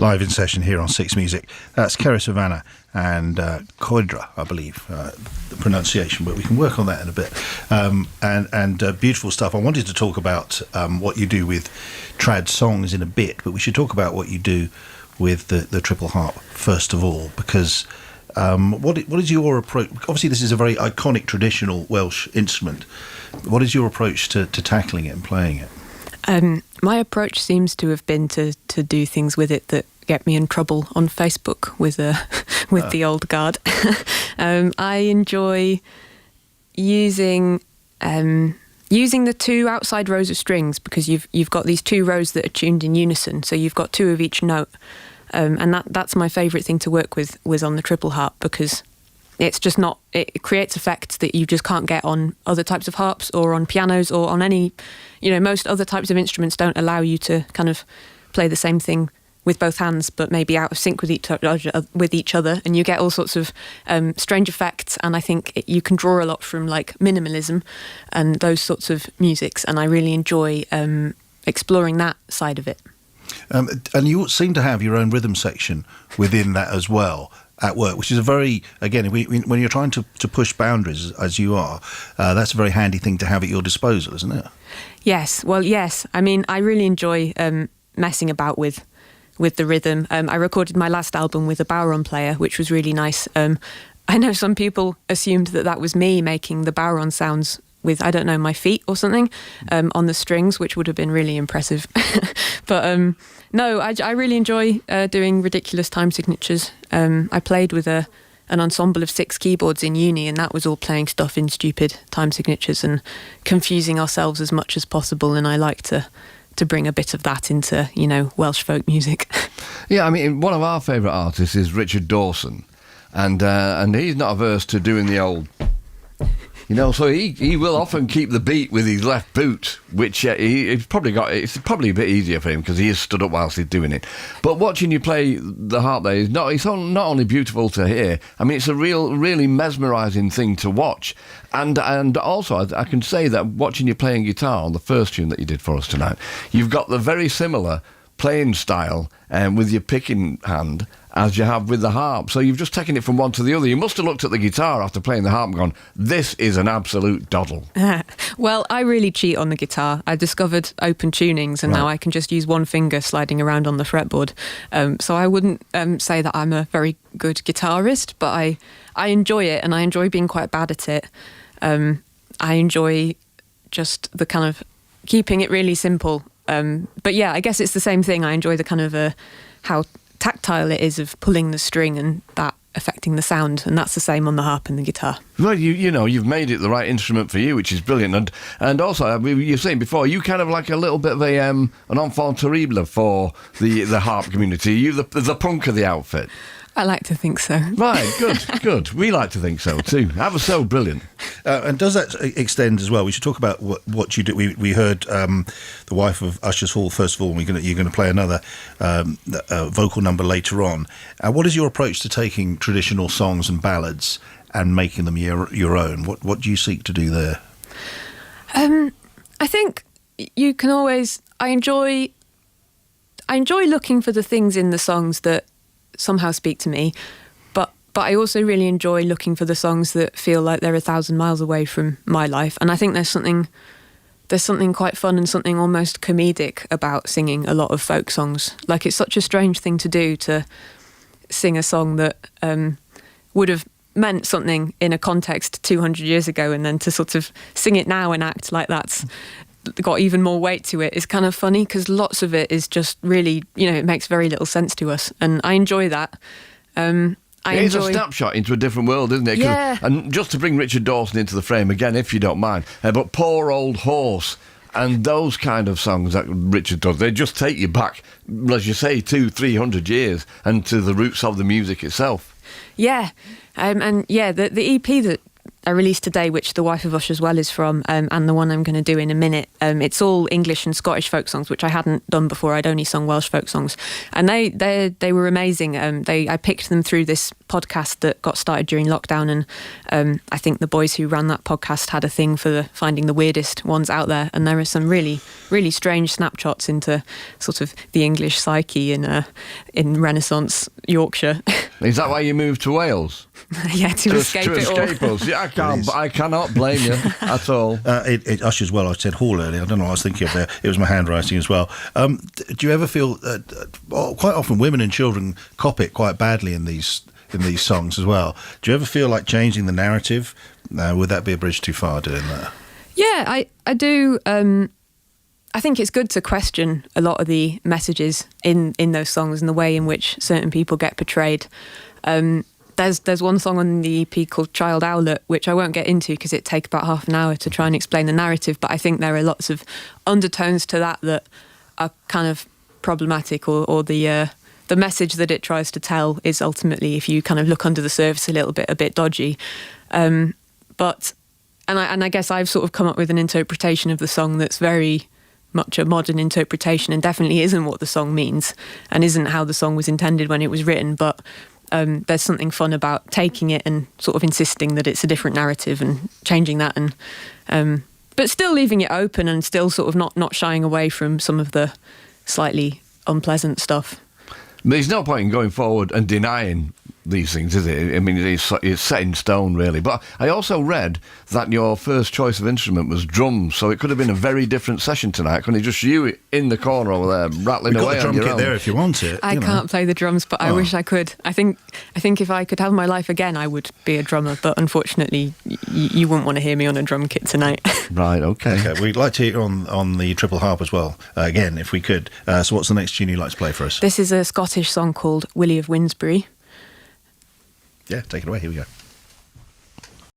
live in session here on Six Music. That's Cerys Hafana and Koidra, I believe, the pronunciation, but we can work on that in a bit. And beautiful stuff. I wanted to talk about what you do with trad songs in a bit, but we should talk about what you do with the triple harp first of all, because what is your approach? Obviously, this is a very iconic, traditional Welsh instrument. What is your approach to tackling it and playing it? My approach seems to have been to do things with it that get me in trouble on Facebook with the old guard. I enjoy using the two outside rows of strings, because you've got these two rows that are tuned in unison, so you've got two of each note, and that's my favourite thing to work with on the triple harp, because it's just not, it creates effects that you just can't get on other types of harps or on pianos or on any, most other types of instruments don't allow you to kind of play the same thing with both hands, but maybe out of sync with each other, and you get all sorts of strange effects. And I think you can draw a lot from like minimalism and those sorts of musics, and I really enjoy exploring that side of it. And you seem to have your own rhythm section within that as well at work, which is a very, again, when you're trying to push boundaries as you are, that's a very handy thing to have at your disposal, isn't it? Yes. Well, yes. I mean, I really enjoy messing about with the rhythm. I recorded my last album with a Bowron player, which was really nice. I know some people assumed that was me making the Bowron sounds with, I don't know, my feet or something on the strings, which would have been really impressive. But no, I really enjoy doing ridiculous time signatures. I played with an ensemble of 6 keyboards in uni, and that was all playing stuff in stupid time signatures and confusing ourselves as much as possible, and I like to bring a bit of that into, Welsh folk music. Yeah, I mean, one of our favourite artists is Richard Dawson, and he's not averse to doing the old... so he will often keep the beat with his left boot, which it's probably a bit easier for him because he is stood up whilst he's doing it. But watching you play the harp there it's not only beautiful to hear. I mean, it's a really mesmerising thing to watch. And also, I can say that watching you playing guitar on the first tune that you did for us tonight, you've got the very similar playing style with your picking hand as you have with the harp. So you've just taken it from one to the other. You must have looked at the guitar after playing the harp and gone, this is an absolute doddle. Well, I really cheat on the guitar. I discovered open tunings, and now I can just use one finger sliding around on the fretboard. So I wouldn't say that I'm a very good guitarist, but I enjoy it, and I enjoy being quite bad at it. I enjoy just the kind of keeping it really simple. But yeah, I guess it's the same thing. I enjoy the kind of how tactile it is of pulling the string and that affecting the sound, and that's the same on the harp and the guitar. Well, you've made it the right instrument for you, which is brilliant. And also, you were saying before, you kind of like a little bit of an enfant terrible for the harp community. You the punk of the outfit. I like to think so. Right, good. We like to think so too. That was so brilliant. And does that extend as well? We should talk about what you do. We heard the wife of Usher's Hall first of all. You're going to play another vocal number later on. What is your approach to taking traditional songs and ballads and making them your own? What do you seek to do there? I think you can always. I enjoy looking for the things in the songs that somehow speak to me, but I also really enjoy looking for the songs that feel like they're 1,000 miles away from my life. And I think there's something quite fun and something almost comedic about singing a lot of folk songs. Like, it's such a strange thing to do, to sing a song that would have meant something in a context 200 years ago, and then to sort of sing it now and act like that's got even more weight to it is kind of funny, because lots of it is just really, it makes very little sense to us, and I enjoy that. It's a snapshot into a different world, isn't it? Yeah. And just to bring Richard Dawson into the frame again, if you don't mind, but Poor Old Horse and those kind of songs that Richard does, they just take you back, as you say, 200-300 years and to the roots of the music itself. Yeah, and yeah, the EP that I released today, which The Wife of Usher's Well is from, and the one I'm going to do in a minute. It's all English and Scottish folk songs, which I hadn't done before. I'd only sung Welsh folk songs, and they were amazing. I picked them through this podcast that got started during lockdown, and I think the boys who ran that podcast had a thing for finding the weirdest ones out there, and there are some really, really strange snapshots into sort of the English psyche in Renaissance Yorkshire. Is that why you moved to Wales? Yeah, to escape it all. Us. Yeah, I cannot blame you at all. Usher's Well, I said Hall earlier. I don't know what I was thinking of there. It was my handwriting as well. Do you ever feel quite often women and children copy it quite badly in these songs as well? Do you ever feel like changing the narrative? Would that be a bridge too far doing that? Yeah, I do. I think it's good to question a lot of the messages in those songs and the way in which certain people get portrayed. There's one song on the EP called Child Owlet, which I won't get into because it'd take about half an hour to try and explain the narrative, but I think there are lots of undertones to that are kind of problematic, or the message that it tries to tell is ultimately, if you kind of look under the surface a bit dodgy. But I guess I've sort of come up with an interpretation of the song that's very much a modern interpretation and definitely isn't what the song means and isn't how the song was intended when it was written, but there's something fun about taking it and sort of insisting that it's a different narrative and changing that, and but still leaving it open and still sort of not shying away from some of the slightly unpleasant stuff. There's no point in going forward and denying these things, is it? I mean, it's set in stone, really. But I also read that your first choice of instrument was drums, so it could have been a very different session tonight. Couldn't it just you in the corner over there rattling away on your own? You've got the drum kit there if you want it. I can't play the drums, but I wish I could. I think if I could have my life again, I would be a drummer. But unfortunately, you wouldn't want to hear me on a drum kit tonight. Right. Okay. We'd like to hear you on the triple harp as well. Again, if we could. So, what's the next tune you'd like to play for us? This is a Scottish song called Willie of Winsbury. Yeah, take it away. Here we go.